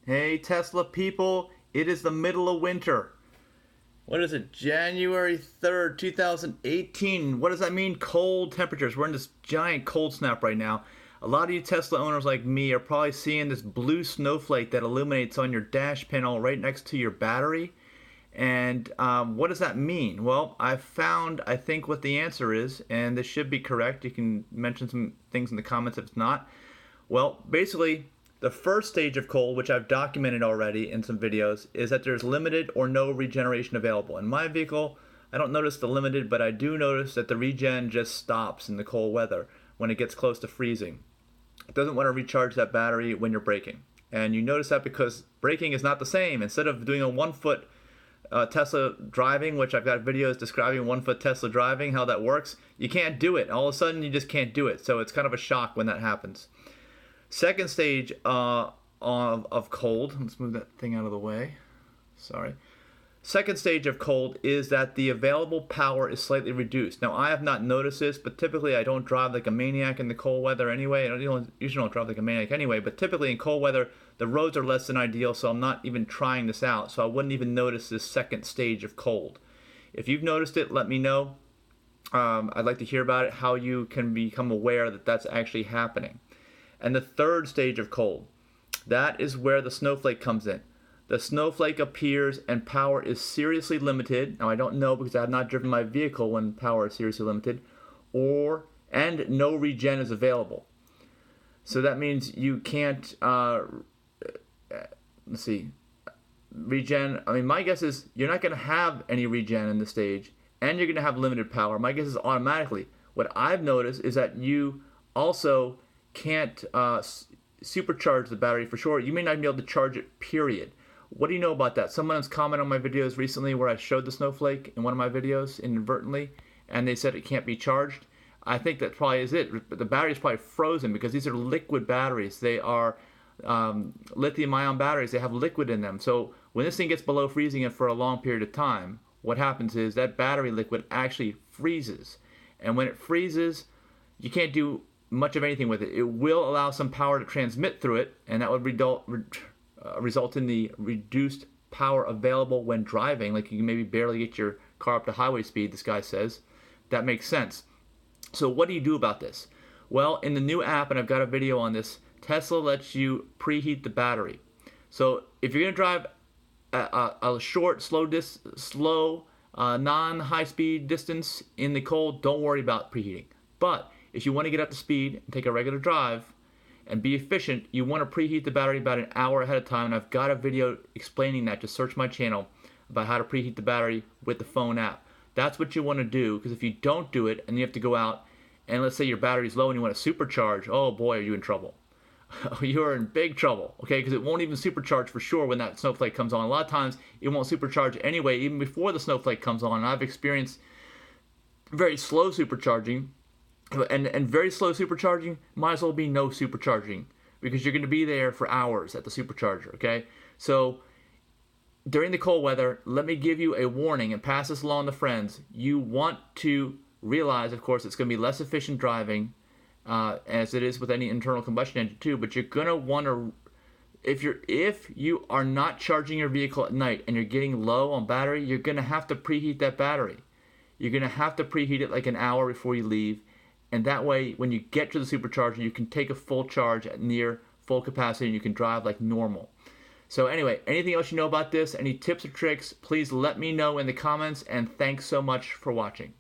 Hey Tesla people, it is the middle of winter. What is it, January 3rd, 2018? What does that mean? Cold temperatures. We're in this giant cold snap right now. A lot of you Tesla owners like me are probably seeing this blue snowflake that illuminates on your dash panel right next to your battery. And what does that mean? Well, I've found, I think, what the answer is, and this should be correct. You can mention some things in the comments if it's not. Well, basically, the first stage of cold, which I've documented already in some videos, is that there's limited or no regeneration available. In my vehicle, I don't notice the limited, but I do notice that the regen just stops in the cold weather when it gets close to freezing. It doesn't want to recharge that battery when you're braking. And you notice that because braking is not the same. Instead of doing a 1 foot Tesla driving, which I've got videos describing 1 foot Tesla driving, how that works, you can't do it. All of a sudden, you just can't do it. So it's kind of a shock when that happens. Second stage of cold, let's move that thing out of the way, sorry. Second stage of cold is that the available power is slightly reduced. Now, I have not noticed this, but typically I don't drive like a maniac in the cold weather anyway. I usually don't drive like a maniac anyway, but typically in cold weather, the roads are less than ideal, so I'm not even trying this out, so I wouldn't even notice this second stage of cold. If you've noticed it, let me know. I'd like to hear about it, how you can become aware that that's actually happening. And the third stage of cold, that is where the snowflake comes in. The snowflake appears and power is seriously limited. Now I don't know because I have not driven my vehicle when power is seriously limited, and no regen is available. So that means you can't, regen. I mean, my guess is you're not going to have any regen in this stage, and you're going to have limited power. My guess is automatically. What I've noticed is that you also can't supercharge the battery for sure. You may not be able to charge it, period. What do you know about that? Someone has commented on my videos recently where I showed the snowflake in one of my videos inadvertently, and they said it can't be charged. I think that probably is it. The battery is probably frozen because these are liquid batteries. They are lithium-ion batteries. They have liquid in them. So when this thing gets below freezing and for a long period of time, what happens is that battery liquid actually freezes. And when it freezes, you can't do much of anything with it. It will allow some power to transmit through it, and that would result in the reduced power available when driving. Like you can maybe barely get your car up to highway speed, this guy says. That makes sense. So what do you do about this? Well, in the new app, and I've got a video on this, Tesla lets you preheat the battery. So if you're going to drive a short, slow, non-high-speed distance in the cold, don't worry about preheating. But if you want to get up to speed and take a regular drive and be efficient, you want to preheat the battery about an hour ahead of time. And I've got a video explaining that. Just search my channel about how to preheat the battery with the phone app. That's what you want to do, because if you don't do it and you have to go out and let's say your battery's low and you want to supercharge, oh boy, are you in trouble. You are in big trouble, okay? Because it won't even supercharge for sure when that snowflake comes on. A lot of times it won't supercharge anyway, even before the snowflake comes on. And I've experienced very slow supercharging. And very slow supercharging might as well be no supercharging, because you're going to be there for hours at the supercharger, okay? So during the cold weather, let me give you a warning and pass this along to friends. You want to realize, of course, it's going to be less efficient driving, as it is with any internal combustion engine too, but you're going to want to, if you are not charging your vehicle at night and you're getting low on battery, you're going to have to preheat that battery. You're going to have to preheat it like an hour before you leave. And that way, when you get to the supercharger, you can take a full charge at near full capacity and you can drive like normal. So anyway, anything else you know about this, any tips or tricks, please let me know in the comments, and thanks so much for watching.